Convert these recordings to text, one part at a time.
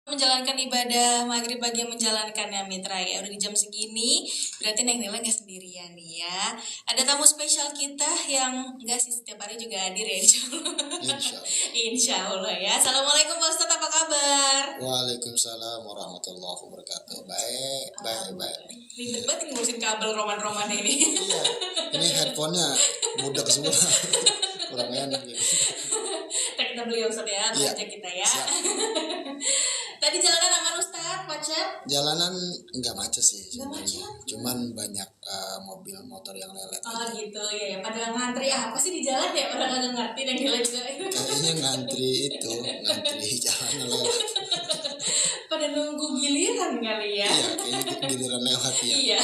Menjalankan ibadah maghrib bagi yang menjalankannya Mitra ya. Udah di jam segini berarti Neng Nela nggak sendirian nih ya. Ada tamu spesial kita yang enggak sih setiap hari juga hadir ya insya Allah. Insya Allah. Insya Allah ya. Assalamualaikum Pak Ustadz, apa kabar? Waalaikumsalam warahmatullahi wabarakatuh. Baik. Ribet banget ini ngurusin kabel roman-roman ini. Iya, ini headphone-nya budak semua. Kurang enak gitu. Kita beli Ustadz ya, Iya. belanja kita ya. Siap. Tadi jalanan aman Ustadz, macet? Jalanan nggak macet sih Nggak sebenarnya. macet. Cuman banyak mobil motor yang lelet. Oh gitu ya, pada ngantri apa sih di jalan ya, orang nggak ngerti dan gila juga. Kayaknya ngantri jalan lewat. Pada nunggu giliran kali ya. Iya, kayaknya giliran lewat ya. Iya.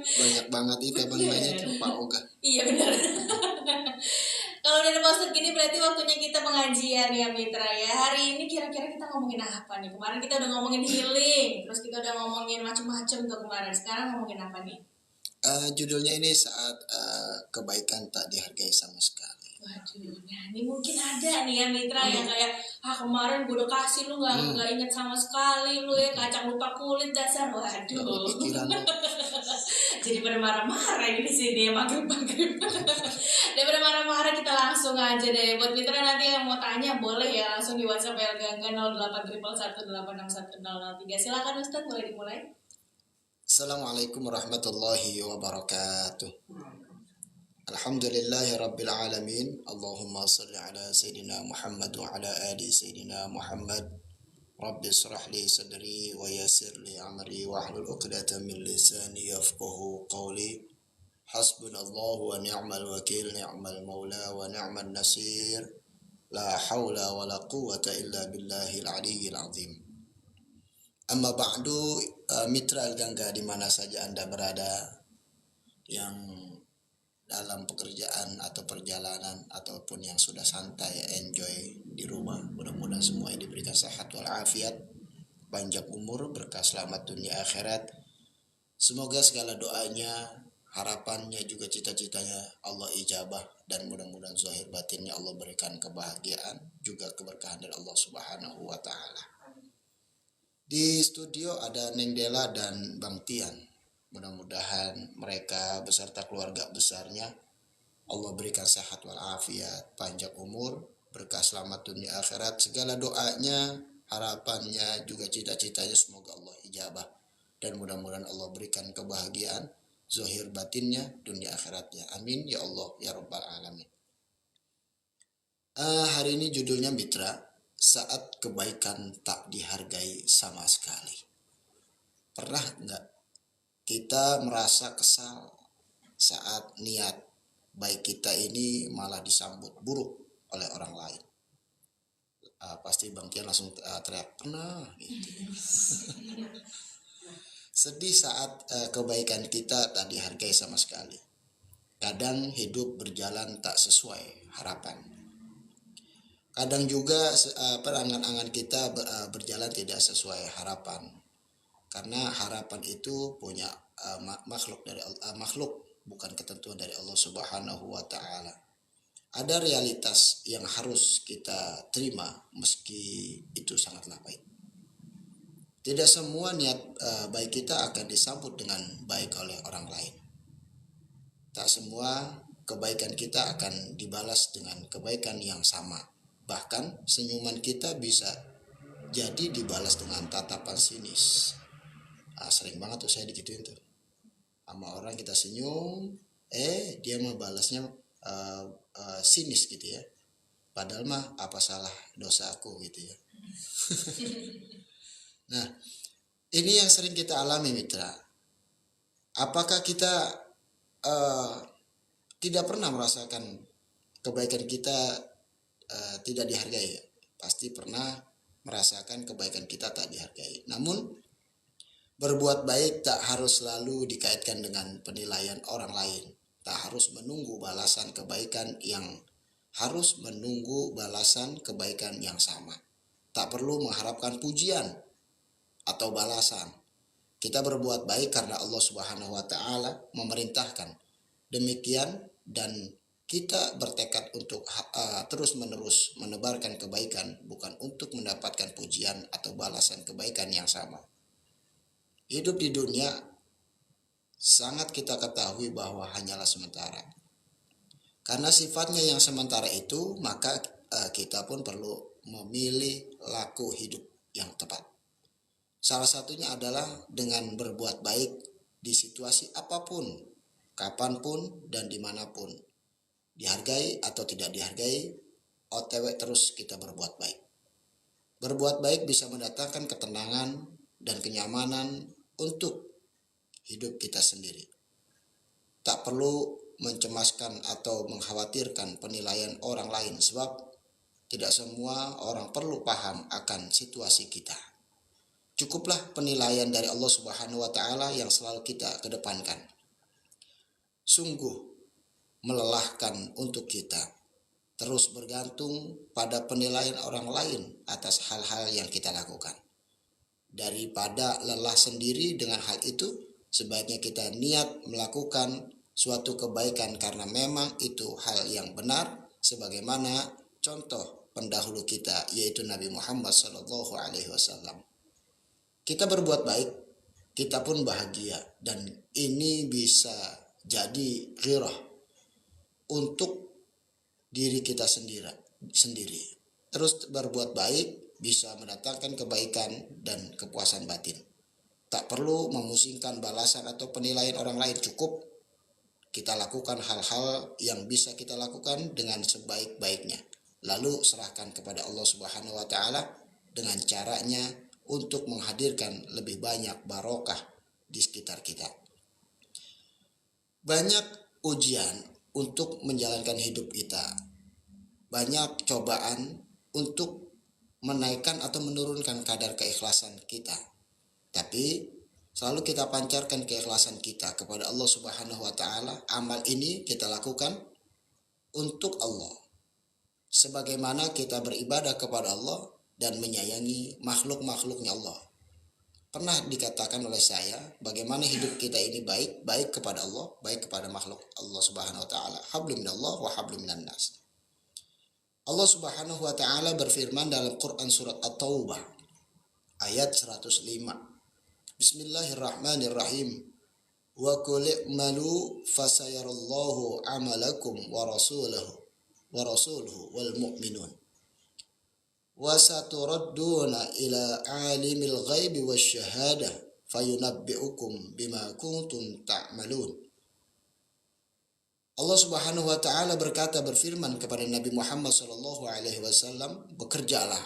Banyak banget itu abang banyak Pak Oga. Iya benar. Kalau udah ada maksud gini berarti waktunya kita pengajian ya Mitra ya. Hari ini kira-kira kita ngomongin apa nih? Kemarin kita udah ngomongin healing, terus kita udah ngomongin macam-macam tuh kemarin. Sekarang ngomongin apa nih? Judulnya ini saat kebaikan tak dihargai sama sekali. Waduh, nah ini mungkin ada nih ya Mitra yang kayak kemarin gue udah kasih lu nggak inget sama sekali lu ya, kacang lupa kulit dasar. Waduh. Pikiran lu. Jadi pada marah-marah ini di sini ya maghrib. Daripada marah-marah kita langsung aja deh. Buat Mitra nanti yang mau tanya boleh ya langsung di WhatsApp Elgangga 0811186103. Silakan Ustadz, boleh dimulai. Assalamualaikum warahmatullahi wabarakatuh. Alhamdulillahi rabbil alamin. Allahumma salli ala Sayyidina Muhammad wa ala ali Sayyidina Muhammad. Rabbi israh li sadri wa yassir li amri wa hlul 'uqdatam min lisani yafqahu qawli. Hasbunallahu wa ni'mal wakil, ni'mal maula wa ni'mal nasir. La hawla wa la quwwata illa billahil aliyyil azim. Amma ba'du, Mitra Elgangga di mana saja Anda berada, yang dalam pekerjaan atau perjalanan ataupun yang sudah santai enjoy di rumah, mudah-mudahan semua yang diberikan sehat walafiat, panjang umur, berkah selamat dunia akhirat. Semoga segala doanya, harapannya juga cita-citanya Allah ijabah, dan mudah-mudahan zahir batinnya Allah berikan kebahagiaan juga keberkahan dari Allah Subhanahu wa taala. Di studio ada Neng Dela dan Bang Tian. Mudah-mudahan mereka beserta keluarga besarnya Allah berikan sehat walafiat, panjang umur, berkah selamat dunia akhirat. Segala doanya, harapannya, juga cita-citanya semoga Allah ijabah, dan mudah-mudahan Allah berikan kebahagiaan zahir batinnya dunia akhiratnya. Amin ya Allah ya rabbal alamin. Hari ini judulnya Mitra, saat kebaikan tak dihargai sama sekali. Pernah nggak kita merasa kesal saat niat baik kita ini malah disambut buruk oleh orang lain? Pasti Bang Tian langsung teriak pernah gitu. Sedih saat kebaikan kita tak dihargai sama sekali. Kadang hidup berjalan tak sesuai harapan. Kadang juga angan-angan kita berjalan tidak sesuai harapan. Karena harapan itu punya makhluk, bukan ketentuan dari Allah Subhanahu wa taala. Ada realitas yang harus kita terima meski itu sangatlah pahit. Tidak semua niat baik kita akan disambut dengan baik oleh orang lain. Tak semua kebaikan kita akan dibalas dengan kebaikan yang sama. Bahkan senyuman kita bisa jadi dibalas dengan tatapan sinis. Sering banget tuh saya digituin tuh sama orang, kita senyum, dia mah balasnya sinis gitu ya, padahal mah apa salah dosa aku gitu ya. Nah, ini yang sering kita alami Mitra. Apakah kita tidak pernah merasakan kebaikan kita tidak dihargai? Pasti pernah merasakan kebaikan kita tak dihargai. Namun berbuat baik tak harus selalu dikaitkan dengan penilaian orang lain. Tak harus menunggu balasan kebaikan yang sama. Tak perlu mengharapkan pujian atau balasan. Kita berbuat baik karena Allah Subhanahu wa taala memerintahkan demikian, dan Kita bertekad untuk terus-menerus menebarkan kebaikan, bukan untuk mendapatkan pujian atau balasan kebaikan yang sama. Hidup di dunia sangat kita ketahui bahwa hanyalah sementara. Karena sifatnya yang sementara itu, maka kita pun perlu memilih laku hidup yang tepat. Salah satunya adalah dengan berbuat baik di situasi apapun, kapanpun, dan dimanapun. Dihargai atau tidak dihargai, OTW terus kita berbuat baik. Berbuat baik bisa mendatangkan ketenangan dan kenyamanan untuk hidup kita sendiri. Tak perlu mencemaskan atau mengkhawatirkan penilaian orang lain, sebab tidak semua orang perlu paham akan situasi kita. Cukuplah penilaian dari Allah Subhanahu wa Ta'ala yang selalu kita kedepankan. Sungguh melelahkan untuk kita terus bergantung pada penilaian orang lain atas hal-hal yang kita lakukan. Daripada lelah sendiri dengan hal itu, sebaiknya kita niat melakukan suatu kebaikan karena memang itu hal yang benar, sebagaimana contoh pendahulu kita yaitu Nabi Muhammad SAW. Kita berbuat baik, kita pun bahagia, dan ini bisa jadi ghirah untuk diri kita sendiri. Terus berbuat baik bisa mendatangkan kebaikan dan kepuasan batin. Tak perlu memusingkan balasan atau penilaian orang lain, cukup kita lakukan hal-hal yang bisa kita lakukan dengan sebaik-baiknya. Lalu serahkan kepada Allah Subhanahu wa Ta'ala dengan caranya untuk menghadirkan lebih banyak barokah di sekitar kita. Banyak ujian untuk menjalankan hidup kita. Banyak cobaan untuk menaikkan atau menurunkan kadar keikhlasan kita. Tapi selalu kita pancarkan keikhlasan kita kepada Allah Subhanahu wa Ta'ala. Amal ini kita lakukan untuk Allah, sebagaimana kita beribadah kepada Allah dan menyayangi makhluk-makhluknya Allah. Pernah dikatakan oleh saya, bagaimana hidup kita ini baik kepada Allah, baik kepada makhluk Allah Subhanahu wa Ta'ala. Hablum minallah wa hablum minan nas. Allah Subhanahu wa Ta'ala berfirman dalam Quran surat At-Taubah ayat 105. Bismillahirrahmanirrahim. Wa qul i'malu fasayarallahu 'amalakum wa rasuluhu wal mu'minun. Wa saturadduna ila alimil ghaibi wasyahadah fayunabbi'ukum bima kuntum ta'malun. Allah Subhanahu wa Ta'ala berfirman kepada Nabi Muhammad SAW, bekerjalah.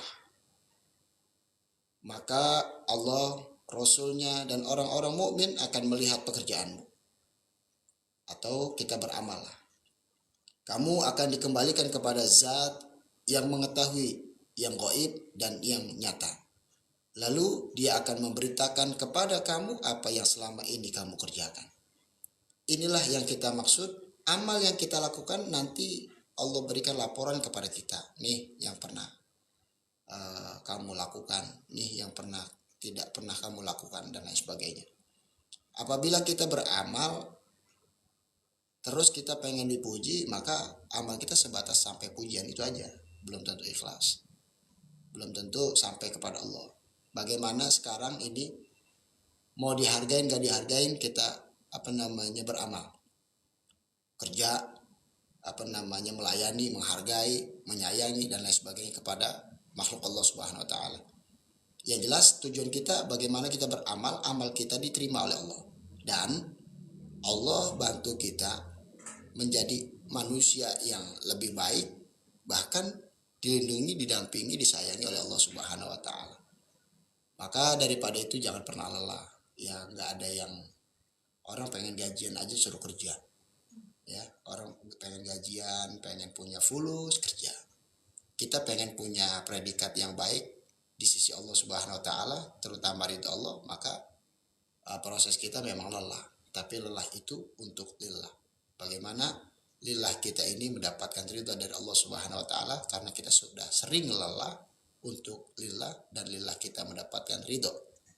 Maka Allah, Rasulnya, dan orang-orang mukmin akan melihat pekerjaanmu. Atau kita beramallah. Kamu akan dikembalikan kepada Zat yang mengetahui yang gaib dan yang nyata. Lalu dia akan memberitakan kepada kamu apa yang selama ini kamu kerjakan. Inilah yang kita maksud. Amal yang kita lakukan nanti Allah berikan laporan kepada kita. Nih yang pernah kamu lakukan. Nih yang tidak pernah kamu lakukan, dan lain sebagainya. Apabila kita beramal terus kita pengen dipuji, maka amal kita sebatas sampai pujian itu aja. Belum tentu ikhlas. Belum tentu sampai kepada Allah. Bagaimana sekarang ini mau dihargain gak dihargain, kita beramal, kerja, melayani, menghargai, menyayangi, dan lain sebagainya kepada makhluk Allah Subhanahu wa Ta'ala. Yang jelas tujuan kita bagaimana kita beramal, amal kita diterima oleh Allah, dan Allah bantu kita menjadi manusia yang lebih baik, bahkan dilindungi, didampingi, disayangi oleh Allah Subhanahu wa Ta'ala. Maka daripada itu jangan pernah lelah. Ya, nggak ada yang orang pengen gajian aja suruh kerja. Ya, orang pengen gajian, pengen punya fulus, kerja. Kita pengen punya predikat yang baik di sisi Allah Subhanahu wa Ta'ala, terutama ridho Allah, maka proses kita memang lelah. Tapi lelah itu untuk lillah. Bagaimana lillah kita ini mendapatkan ridho dari Allah Subhanahu wa Ta'ala, karena kita sudah sering lelah untuk lillah, dan lillah kita mendapatkan ridho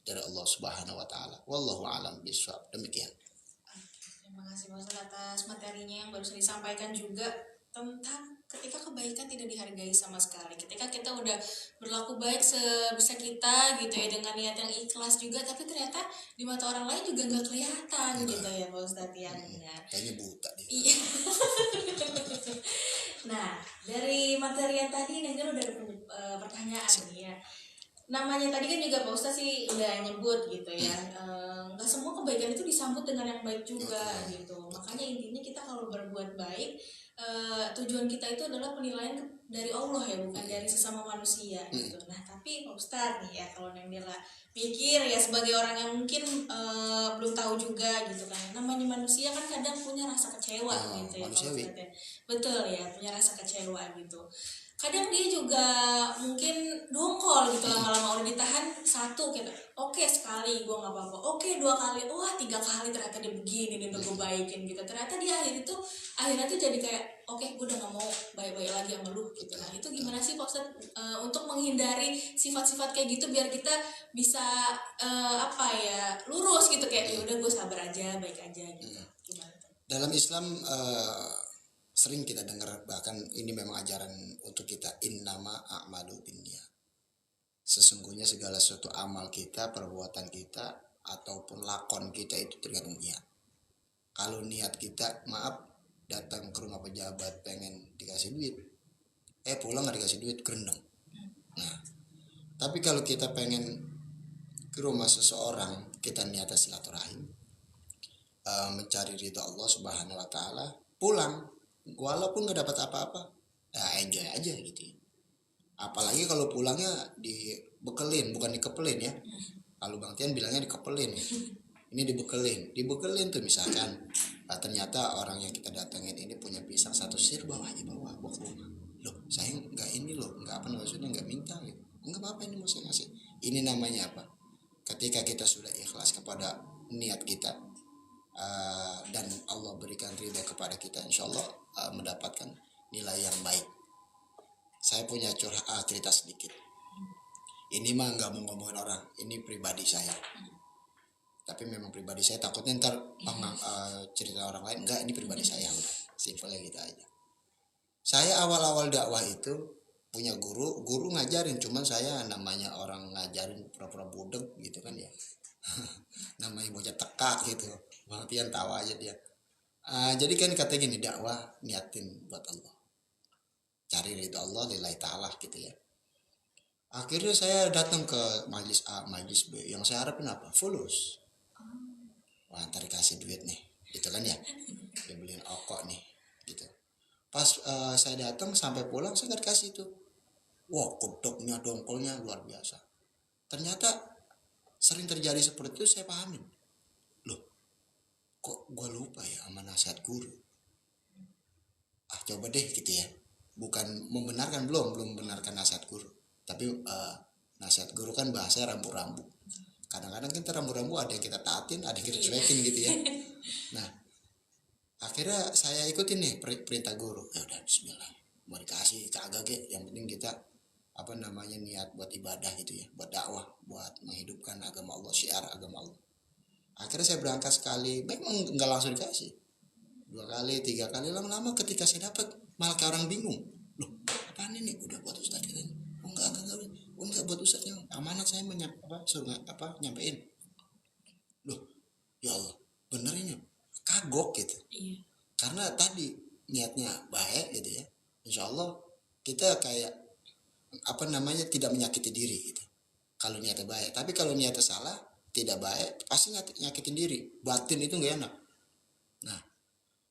dari Allah Subhanahu wa Ta'ala. Wallahu a'lam bishawab. Demikian. Terima Terima kasih Pak Ustadz atas materinya yang baru disampaikan juga tentang ketika kebaikan tidak dihargai sama sekali. Ketika kita udah berlaku baik sebisa kita gitu ya dengan niat yang ikhlas juga, tapi ternyata di mata orang lain juga nggak kelihatan gitu ya Pak Ustadz yang benar. Kayaknya buta dia. Iya. Nah, dari materi yang tadi Nengger udah ada pertanyaan nih ya. Namanya tadi kan juga Pak Ustadz sih udah nyebut gitu ya, nggak semua kebaikan itu disambut dengan yang baik juga gitu. Makanya intinya kita kalau berbuat baik, tujuan kita itu adalah penilaian dari Allah ya, bukan dari sesama manusia gitu. Nah tapi Pak Ustadz nih ya, kalau Neng Dela mikir ya sebagai orang yang mungkin belum tahu juga gitu kan, namanya manusia kan kadang punya rasa kecewa gitu ya Pak Ustadz ya. Betul ya, punya rasa kecewa gitu. Kadang dia juga mungkin dongkol gitu, lama-lama udah ditahan satu gitu, oke sekali gue nggak apa-apa, oke 2 kali, wah 3 kali ternyata dia begini, dia udah gue baikin gitu, ternyata dia akhirnya tuh jadi kayak oke gue udah nggak mau baik-baik lagi sama lu gitu. Nah itu gimana sih Pak Ustadz untuk menghindari sifat-sifat kayak gitu biar kita bisa lurus gitu, kayak ya udah gue sabar aja, baik aja gitu. Gimana tuh? Dalam Islam sering kita dengar, bahkan ini memang ajaran untuk kita, innama a'malu binniyat. Sesungguhnya segala sesuatu amal kita, perbuatan kita ataupun lakon kita itu tergantung niat. Kalau niat kita, maaf, datang ke rumah pejabat pengen dikasih duit, pulang nggak dikasih duit, gerendeng. Nah, tapi kalau kita pengen ke rumah seseorang, kita niatnya silaturahim, mencari ridha Allah Subhanahu wa taala, pulang walaupun nggak dapat apa-apa, enjoy aja gitu. Apalagi kalau pulangnya dibekelin, bukan dikepelin ya. Kalau Bang Tian bilangnya dikepelin ya. Ini dibekelin tuh, misalkan ternyata orang yang kita datengin ini punya pisang 1 sir, bawa ke rumah. Loh, saya nggak ini loh, nggak apa maksudnya, nggak minta gitu. Nggak apa-apa, ini mau saya ngasih. Ini namanya apa? Ketika kita sudah ikhlas kepada niat kita, dan Allah berikan ridha kepada kita, insya Allah mendapatkan nilai yang baik. Saya punya cerita sedikit. Ini mah nggak mau ngomongin orang, ini pribadi saya. Tapi memang pribadi saya, takutnya ntar cerita orang lain. Enggak, ini pribadi saya, udah simpelnya gitu aja. Saya awal-awal dakwah itu punya guru ngajarin, cuman saya namanya orang ngajarin pura-pura budeg gitu kan ya. Namanya bocah tekak gitu. Bang Tian tahu aja dia. Jadi kan katanya gini, dakwah niatin buat Allah, cari ridha Allah lillahi ta'ala gitu ya. Akhirnya saya datang ke majlis A, majlis B, yang saya harapin apa? Fulus. Wah, ntar dikasih duit nih gitu kan ya, dia beliin rokok nih gitu. Pas saya datang sampai pulang, saya nggak dikasih itu. Wah, kodoknya, dongkolnya luar biasa. Ternyata sering terjadi seperti itu. Saya pahamin, loh kok gue lupa ya sama nasihat guru. Coba deh gitu ya, bukan membenarkan, belum membenarkan nasihat guru, tapi nasihat guru kan bahasa rambu-rambu. Kadang-kadang kita rambu-rambu ada yang kita taatin, ada yang kita cuekin gitu ya. Nah, akhirnya saya ikutin nih perintah guru. Ya udah, bismillah, mau dikasih kagak ge, yang penting kita niat buat ibadah gitu ya, buat dakwah, buat menghidupkan agama Allah, syiar agama Allah. Akhirnya saya berangkat sekali, memang nggak langsung dikasih, 2 kali 3 kali, lama-lama ketika saya dapat malah kayak orang bingung, loh apaan ini, udah buat ustadz katanya. Enggak buat ustadz, yang amanat saya nyampein. Loh ya Allah, bener ini, kagok gitu. Karena tadi niatnya baik gitu ya, insya Allah kita kayak tidak menyakiti diri gitu kalau niatnya baik. Tapi kalau niatnya salah, tidak baik, pasti nyakitin diri, batin itu nggak enak. Nah,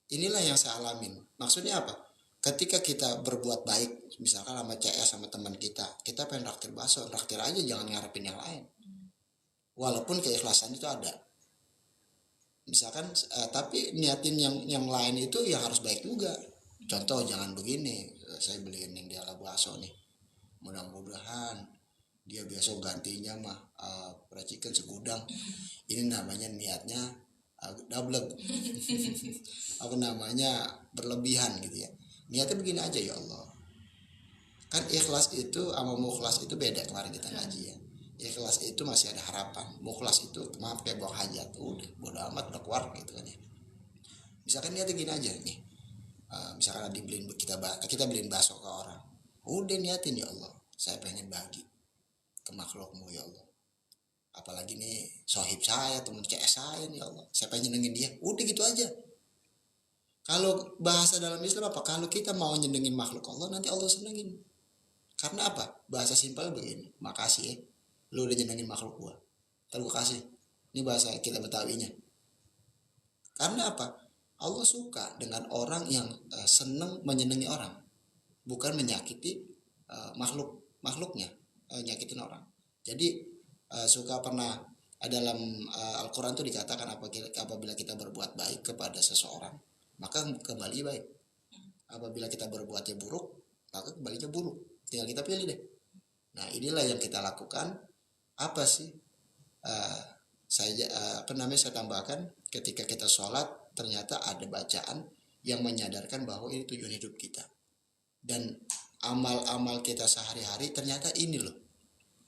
inilah yang saya alamin. Maksudnya apa? Ketika kita berbuat baik, misalkan sama CS, sama teman kita pengen raktir bakso, raktir aja, jangan ngarepin yang lain. Walaupun keikhlasan itu ada, misalkan, tapi niatin yang lain itu yang harus baik juga. Contoh, jangan begini, saya beliin yang dia bakso nih, mudah-mudahan dia besok gantinya mah racikan segudang. Ini namanya niatnya double berlebihan gitu ya. Niatnya begini aja, ya Allah, kan ikhlas itu sama mukhlas itu beda. Kemarin kita ngaji ya, ikhlas itu masih ada harapan, mukhlas itu maaf kayak buang hajat, udah bodo amat, udah keluar gitu kan ya. Misalkan niatnya gini aja nih, misalkan kita beliin bakso ke orang, udah niatin, ya Allah saya pengen bagi ke makhlukmu ya Allah, apalagi nih sohib saya, teman CS saya nih, ya Allah saya pengen nyenengin dia, udah gitu aja. Kalau bahasa dalam Islam apa, kalau kita mau nyenengin makhluk Allah nanti Allah senengin. Karena apa, bahasa simpel begini, makasih ya lu udah nyenengin makhluk gua, ntar gua kasih. Ini bahasa kita Betawinya. Karena apa, Allah suka dengan orang yang seneng menyenangi orang, bukan menyakiti makhluknya, nyakitin orang. Jadi suka pernah dalam Al-Quran itu dikatakan apabila kita berbuat baik kepada seseorang maka kembali baik, apabila kita berbuatnya buruk maka kembalinya buruk, tinggal kita pilih deh. Nah inilah yang kita lakukan. Apa sih saya tambahkan, ketika kita sholat ternyata ada bacaan yang menyadarkan bahwa ini tujuan hidup kita, dan amal-amal kita sehari-hari ternyata ini loh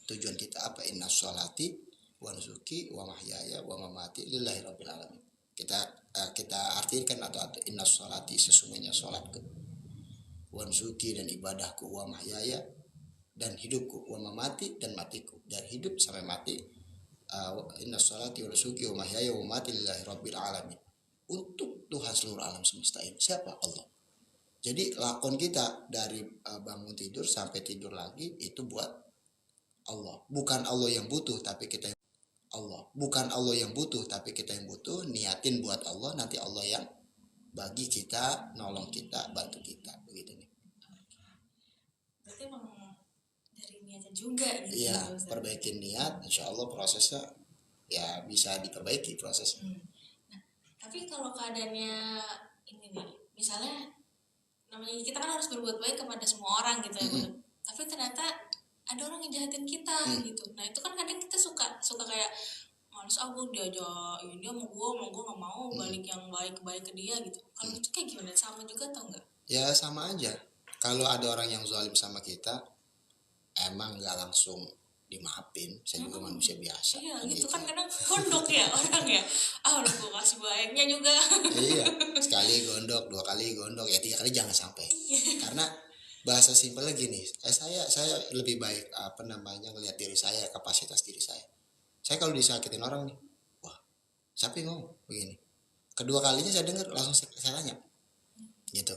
tujuan kita. Apa, inna sholati wa nusuki wa mahyaya wa mamati lillahi rabbil alamin. Kita artikan atau inna sholati, sesungguhnya sholatku, wa nusuki dan ibadahku, wa mahyaya dan hidupku, wa mamati dan matiku, dari hidup sampai mati. Inna sholati wa nusuki wa mahyaya wa mamati lillahi rabbil alamin, untuk Tuhan seluruh alam semesta ini. Siapa? Allah. Jadi lakon kita dari bangun tidur sampai tidur lagi itu buat Allah. Bukan Allah yang butuh tapi kita yang butuh. Niatin buat Allah, nanti Allah yang bagi kita, nolong kita, bantu kita, begitu nih. Berarti emang dari niatnya juga gitu. Iya, perbaikin niat, insya Allah prosesnya ya bisa diperbaiki prosesnya. Nah, tapi kalau keadaannya ini nih, misalnya namanya kita kan harus berbuat baik kepada semua orang gitu ya, tapi ternyata ada orang yang jahatin kita gitu. Nah itu kan kadang kita suka kayak males dia aja ini dia mau gue nggak mau balik yang baik ke dia gitu. Kalau itu kayak gimana, sama juga atau enggak? Ya sama aja. Kalau ada orang yang zalim sama kita, emang nggak langsung dimaafin. Saya juga manusia biasa. Iya gitu kan, kadang gondok ya orang ya. Udah gue kasih baiknya juga. Iya, sekali gondok, 2 kali gondok, ya 3 kali jangan sampai. Karena bahasa simpelnya gini, saya lebih baik ngelihat diri saya, kapasitas diri saya. Saya kalau disakitin orang nih, wah siapa yang ngomong begini, kedua kalinya saya dengar langsung saya tanya gitu.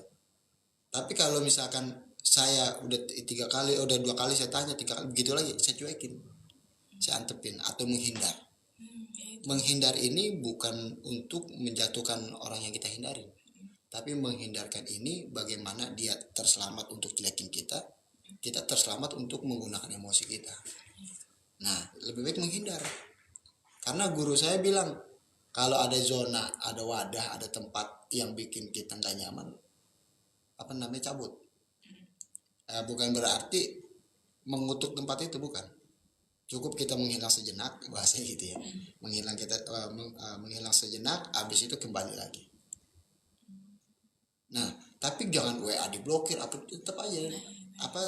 Tapi kalau misalkan saya udah 3 kali, udah 2 kali saya tanya, 3 kali begitu lagi saya cuekin, saya antepin atau menghindar. Menghindar ini bukan untuk menjatuhkan orang yang kita hindari, tapi menghindarkan ini bagaimana dia terselamat untuk jelekin kita terselamat untuk menggunakan emosi kita. Nah lebih baik menghindar. Karena guru saya bilang kalau ada zona, ada wadah, ada tempat yang bikin kita nggak nyaman, cabut. Bukan berarti mengutuk tempat itu, bukan. Cukup kita menghilang sejenak, bahasanya gitu ya. Menghilang sejenak, habis itu kembali lagi. Nah, tapi jangan WA diblokir, tetap aja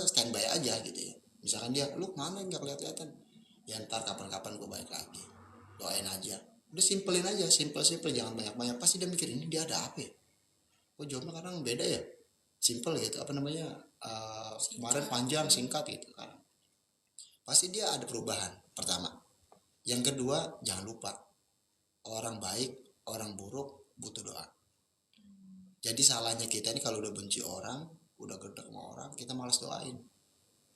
standby aja gitu ya. Misalkan dia, lu mana nggak kelihatan, ya ntar kapan-kapan gue balik lagi. Doain aja. Udah simpelin aja, simple, jangan banyak-banyak. Pasti dia mikir ini dia ada apa ya? Kok jawabnya kadang beda ya? Simple gitu, kemarin panjang singkat gitu kan. Pasti dia ada perubahan, pertama. Yang kedua, jangan lupa orang baik, orang buruk butuh doa. Jadi salahnya kita ini kalau udah benci orang, udah gedek sama orang, kita malas doain.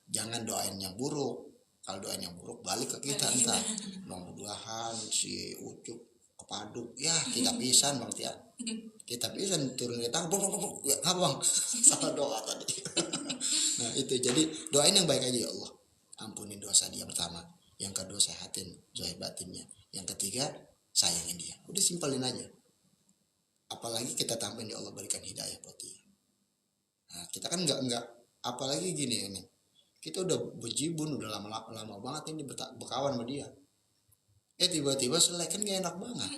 Jangan doain yang buruk. Kalau doain yang buruk balik ke kita, entar mudah-mudahan si Ucup kepaduk, ya kita pisan Bang Tia. Kita pisan turun ke tangan, ya Bang, salah doa tadi. Nah itu, jadi doain yang baik aja, ya Allah ampunin dosa dia pertama, yang kedua sehatin zahir batinnya, yang ketiga sayangin dia. Udah simpelin aja. Apalagi kita tambahin, ya Allah berikan hidayah buat dia. Nah kita kan nggak apalagi gini ini, kita udah bejibun, udah lama banget ini berkawan sama dia, tiba-tiba selek, kan gak enak banget.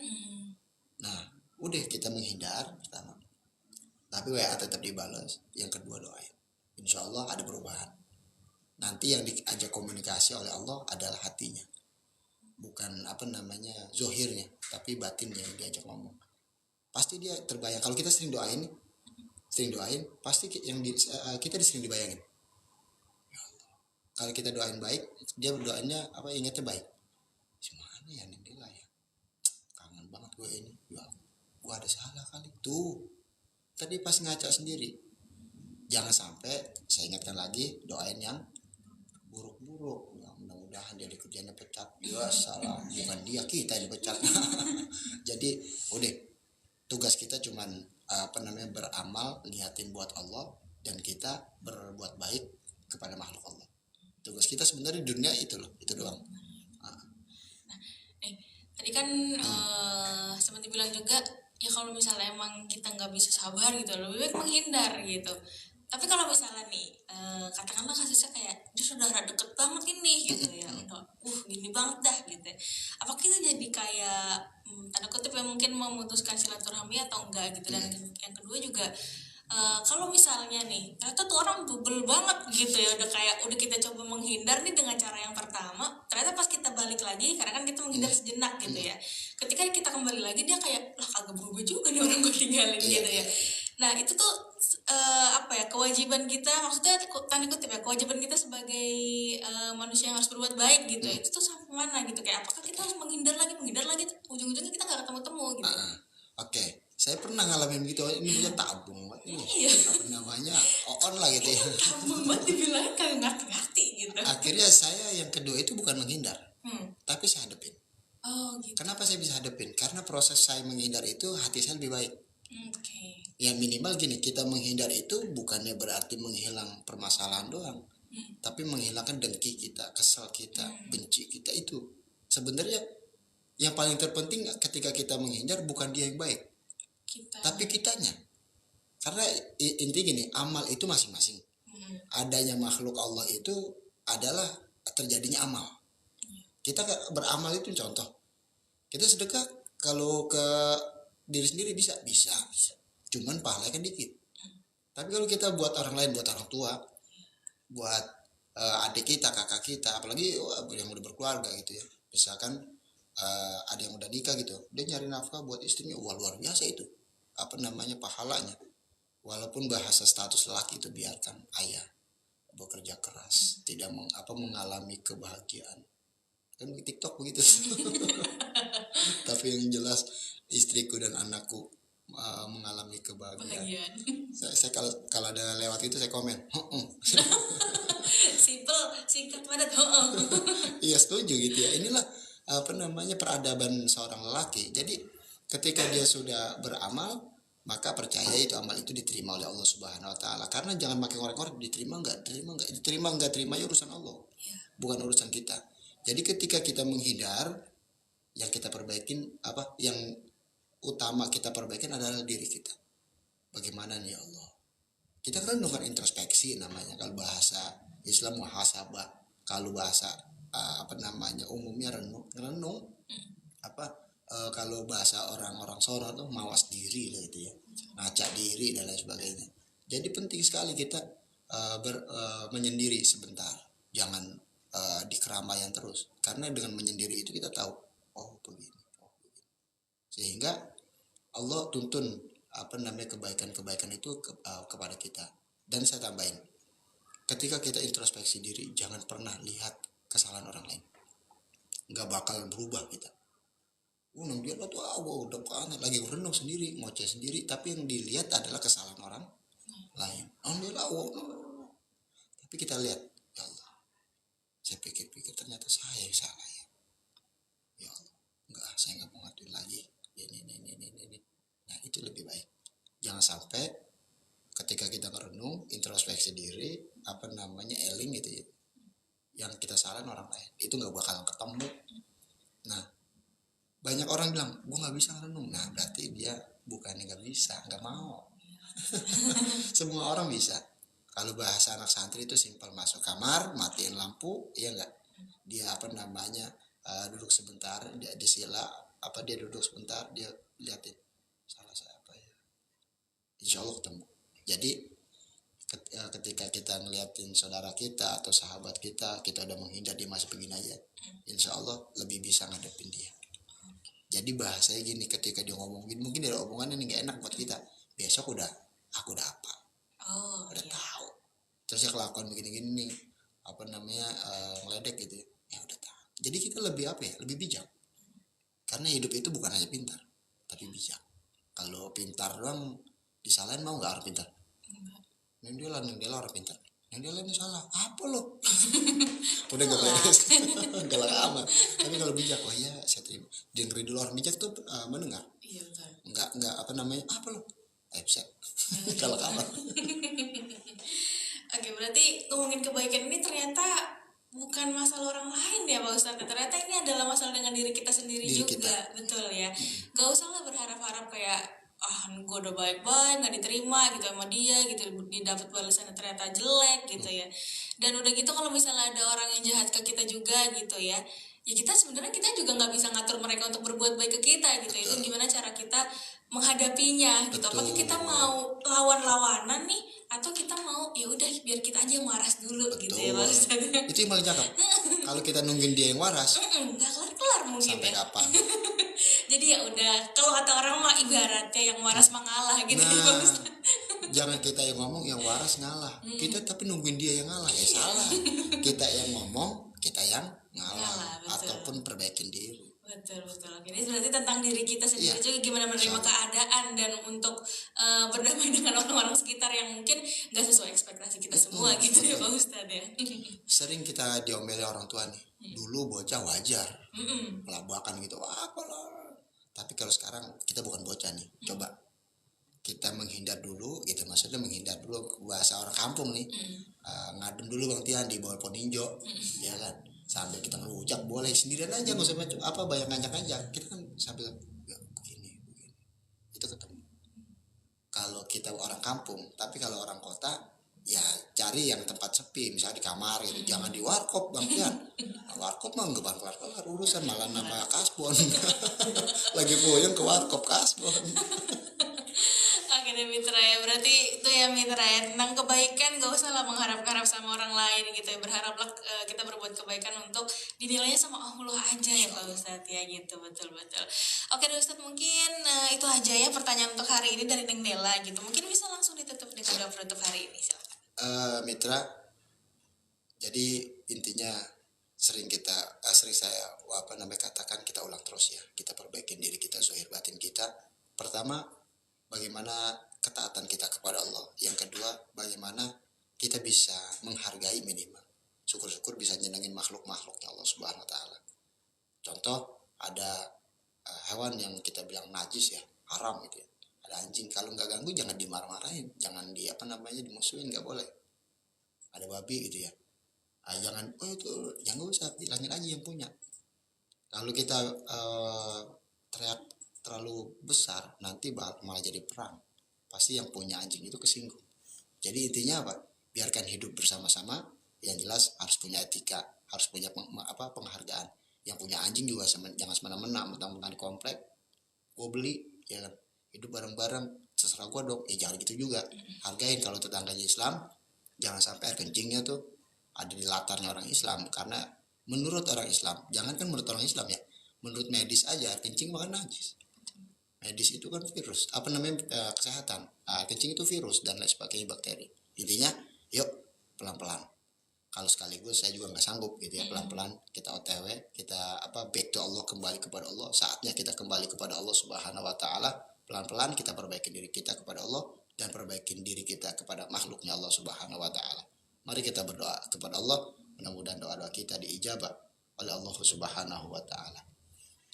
Nah udah kita menghindar pertama, tapi WA tetap dibalas. Yang kedua doain, insya Allah ada perubahan. Nanti yang diajak komunikasi oleh Allah adalah hatinya, bukan zohirnya, tapi batinnya yang diajak ngomong. pasti dia terbayang. Kalau kita sering doain pasti kita sering dibayangin. Kalau kita doain baik, dia berdoanya ingatnya baik. Gimana ya Nindila ya, kangen banget gue ini ya, gue ada salah kali tuh tadi pas ngaca sendiri. Jangan sampai saya ingatkan lagi, doain yang buruk-buruk ya, mudah-mudahan dia di kerjanya pecat. Ya salah, bukan dia, kita yang dipecat. Jadi udah, tugas kita cuman beramal, lihatin buat Allah, dan kita berbuat baik kepada makhluk Allah. Tugas kita sebenarnya di dunia itu loh, itu doang. Tadi kan seperti bilang juga ya, kalau misalnya emang kita nggak bisa sabar gitu, lebih baik menghindar gitu. Tapi kalau misalnya nih katakanlah kasusnya kayak dia saudara deket banget ini gitu ya, udah gini banget dah gitu, apa kita jadi kayak tanda kutip ya mungkin memutuskan silaturahmi atau enggak gitu. Dan yang kedua juga kalau misalnya nih ternyata tuh orang bebel banget gitu ya, udah kita coba menghindar nih dengan cara yang pertama, ternyata pas kita balik lagi, karena kan kita menghindar sejenak gitu ya, ketika kita kembali lagi dia kayak lah kagak berubah juga nih orang gue tinggalin gitu ya. Nah itu tuh kewajiban kita, maksudnya tanda kutip ya, kewajiban kita sebagai manusia yang harus berbuat baik gitu ya, itu tuh sampai mana gitu, kayak apakah kita harus menghindar lagi ujung-ujungnya kita nggak ketemu gitu. Oke. Saya pernah ngalamin gitu, ini punya tabung ini. Apa namanya? On lah gitu ya. Tabung banget dibilang kagak ngerti-ngerti gitu. Akhirnya saya yang kedua itu bukan menghindar, tapi saya hadepin. Oh gitu. Kenapa saya bisa hadepin? Karena proses saya menghindar itu hati saya lebih baik. Okay. Ya minimal gini, kita menghindar itu bukannya berarti menghilang permasalahan doang, tapi menghilangkan dengki kita, kesal kita, benci kita. Itu sebenarnya yang paling terpenting. Ketika kita menghindar, bukan dia yang baik, tapi kitanya. Karena inti gini, amal itu masing-masing. Adanya makhluk Allah itu adalah terjadinya amal. Kita beramal itu contoh, kita sedekah kalau ke diri sendiri bisa, cuman pahalanya kan dikit. Tapi kalau kita buat orang lain, buat orang tua, buat adik kita, kakak kita, apalagi yang udah berkeluarga gitu ya, misalkan ada yang udah nikah gitu, dia nyari nafkah buat istrinya, luar biasa itu pahalanya. Walaupun bahasa status laki itu biarkan ayah bekerja keras, tidak mengalami kebahagiaan, kan di TikTok begitu. Tapi yang jelas istriku dan anakku mengalami kebahagiaan. Saya kalau ada lewat itu saya komen, simple, singkat, padat. Iya setuju gitu ya. Inilah peradaban seorang lelaki. Jadi ketika dia sudah beramal, maka percaya itu amal itu diterima oleh Allah Subhanahu Wa Taala. Karena jangan pakai ngorek-ngorek, diterima nggak terima ya urusan Allah, bukan urusan kita. Jadi ketika kita menghindar, yang kita perbaikin yang utama kita perbaikin adalah diri kita. Bagaimana nih ya Allah? Kita kan dengan introspeksi namanya, kalau bahasa Islam muhasabah, kalau bahasa umumnya renung. Kalau bahasa orang-orang sono tuh mawas diri lah itu ya, ngaca diri dan lain sebagainya. Jadi penting sekali kita menyendiri sebentar, jangan di keramaian terus, karena dengan menyendiri itu kita tahu begini. Sehingga Allah tuntun kebaikan-kebaikan itu kepada kita. Dan saya tambahin, ketika kita introspeksi diri, jangan pernah lihat kesalahan orang lain, nggak bakal berubah kita. Dia tuh udah panas, lagi renung sendiri, ngoceh sendiri, tapi yang dilihat adalah kesalahan orang lain. Tapi kita lihat, ya Allah, saya pikir-pikir ternyata saya yang salah ya. Ya Allah, enggak, saya nggak mau ngaduin lagi. Ini. Nah itu lebih baik. Jangan sampai ketika kita merenung, introspeksi diri, eling gitu ya, yang kita salahin orang lain, itu nggak bakalan ketemu. Nah, banyak orang bilang, gue nggak bisa merenung. Nah, berarti dia bukannya nggak bisa, nggak mau. Semua orang bisa. Kalau bahasa anak santri itu simpel, masuk kamar, matiin lampu, ya nggak? Dia duduk sebentar, dia sila, dia duduk sebentar, dia liatin salah saya apa ya. Insya Allah ketemu. Jadi ketika kita ngeliatin saudara kita atau sahabat kita udah menghindar, dia masih begini aja, insya Allah lebih bisa ngadepin dia. Jadi bahasanya gini, ketika dia ngomongin mungkin dari omongannya ini nggak enak buat kita, besok aku udah apa, udah tahu. Terus ya kelakuan begini-gini nih, apa namanya, ngeledek gitu ya udah tahu. Jadi kita lebih apa ya, lebih bijak, karena hidup itu bukan hanya pintar tapi bijak. Kalau pintar doang disalahin mau nggak orang pintar? Neng dia orang pintar, neng dia ini salah apa lo? Udah gak beres. Galak amat. Tapi kalau bijak, oh iya saya terima. Dengerin dulu. Orang bijak tuh mendengar. Iya betul. Enggak apa namanya, apa lo? Bisa. Galak amat. Oke, berarti ngomongin kebaikan ini ternyata bukan masalah orang lain ya Pak Ustadz. Ternyata ini adalah masalah dengan diri kita sendiri juga. Betul ya. Gak usah lah berharap-harap kayak gue udah baik-baik nggak diterima gitu sama dia gitu, didapat balasan ternyata jelek gitu ya. Dan udah gitu kalau misalnya ada orang yang jahat ke kita juga gitu ya kita sebenarnya kita juga nggak bisa ngatur mereka untuk berbuat baik ke kita gitu. Itu gimana cara kita menghadapinya gitu. Apakah kita mau lawan-lawanan nih atau kita mau ya udah biar kita aja yang waras dulu. Gitu ya Pak Ustadz. Itu yang paling cakep. Kalau kita nungguin dia yang waras nggak kelar-kelar mungkin sampai kapan. Jadi ya udah, kalau kata orang mah ibaratnya yang waras mah ngalah gitu. Nah, jangan kita yang ngomong yang waras ngalah. Kita tapi nungguin dia yang ngalah, ya salah. Kita yang ngomong, kita yang ngalah ataupun perbaikin diri. Betul. Ini berarti tentang diri kita sendiri juga, gimana menerima keadaan dan untuk berdamai dengan orang-orang sekitar yang mungkin nggak sesuai ekspektasi kita semua gitu ya Pak Ustadz ya. Sering kita diomeli orang tua nih. Dulu bocah wajar, pelabakan gitu, apa lah. Tapi kalau sekarang kita bukan bocah nih. Coba kita menghindar dulu, gitu maksudnya menghindar dulu, bahasa orang kampung nih. Ngadem dulu Bang Tian di bawah pohon hijau, ya kan. Sambil kita ngerujak boleh sendirian aja, nggak usah apa banyak ngajak-ngajak. Kita kan sambil ya, begini itu ketemu. Kalau kita orang kampung, tapi kalau orang kota ya cari yang tempat sepi, misalnya di kamar gitu. Jangan di warkop Bang Tian. Warkop mah nggak kelar urusan, malah nama kasbon. Lagi puyeng ke warkop kasbon. Oke deh Mitra ya, berarti itu ya Mitra ya, tentang kebaikan gak usah lah mengharap-harap sama orang lain gitu ya. Berharaplah kita berbuat kebaikan untuk dinilainya sama Allah aja ya Pak Ustadz ya gitu. Betul. Oke deh Ustadz, mungkin itu aja ya pertanyaan untuk hari ini dari Neng Nela gitu. Mungkin bisa langsung ditutup dengan doa penutup hari ini, silakan. Mitra, jadi intinya sering saya katakan, kita ulang terus ya, kita perbaikin diri kita, zahir batin kita. Pertama, bagaimana ketaatan kita kepada Allah. Yang kedua, bagaimana kita bisa menghargai minimal, syukur-syukur bisa nyenengin makhluk-makhluknya Allah Subhanahu Wa Taala. Contoh, ada hewan yang kita bilang najis ya, haram gitu ya. Ada anjing, kalau nggak ganggu jangan dimarah-marahin, jangan dimusuhin, nggak boleh. Ada babi gitu ya, jangan usah, bilangin aja yang punya. Lalu kita teriak terlalu besar, nanti malah jadi perang. Pasti yang punya anjing itu kesinggung. Jadi intinya apa? Biarkan hidup bersama-sama. Yang jelas harus punya etika, harus punya penghargaan. Yang punya anjing juga jangan semena-mena, mentang-mentang di komplek gue beli, ya kan? Hidup bareng-bareng, terserah gue dong. Jangan gitu juga. Hargain. Kalau tetangganya Islam, jangan sampai air kencingnya tuh ada di latarnya orang Islam. Karena menurut orang Islam, jangankan menurut orang Islam ya, menurut medis aja air kencing bukan najis. Medis itu kan virus, kesehatan. Kencing itu virus dan lain sebagainya, bakteri. Intinya, yuk pelan-pelan. Kalau sekaligus saya juga nggak sanggup gitu ya, pelan-pelan kita OTW, kita back to Allah, kembali kepada Allah. Saatnya kita kembali kepada Allah Subhanahu Wa Taala. Pelan-pelan kita perbaiki diri kita kepada Allah dan perbaiki diri kita kepada makhluknya Allah Subhanahu Wa Taala. Mari kita berdoa kepada Allah, mudah-mudahan doa-doa kita diijabah oleh Allah Subhanahu Wa Taala.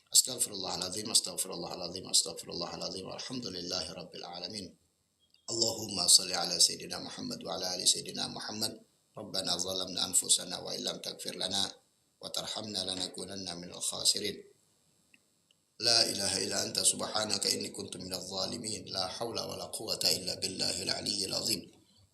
Astaghfirullahaladzim, alhamdulillahi rabbil alamin. Allahumma salli ala sayyidina Muhammad wa ala ali sayyidina Muhammad. Rabbana zalamna anfusana wa illam taghfir lana wa tarhamna lanakunanna minal khasirin. La ilaha illa anta subhanaka inni kuntu minadh zalimin. La hawla wa la quwwata illa billahil aliyyil azim.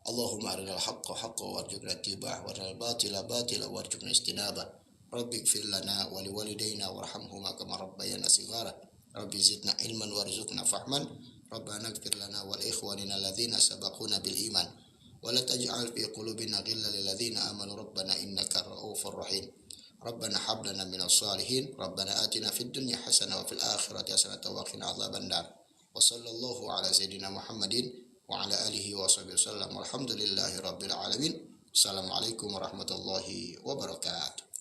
Allahumma arinal haqqa haqqan warzuqna ittiba'ah wa arinal batila batila warzuqna istinabah. Rabbi ighfir lana wa liwalidayna warhamhuma kama rabbayana shighara. Rabbi zidna ilman warzuqna fahman. Rabbana ighfir lana wa li ikhwanina alladhina sabaquna bil iman. Wa la taj'al fi qulubina ghillan lil ladzina amanu rabbana innaka ra'ufur rahim. Rabbana hab lana minas salihin. Rabbana atina fid dunya hasanah wa fil akhirati hasanah wa qina adzabannar. Wa sallallahu ala sayyidina Muhammadin wa ala alihi wa sahbihi wasallam. Walhamdulillahi rabbil alamin. Assalamualaikum warahmatullahi wabarakatuh.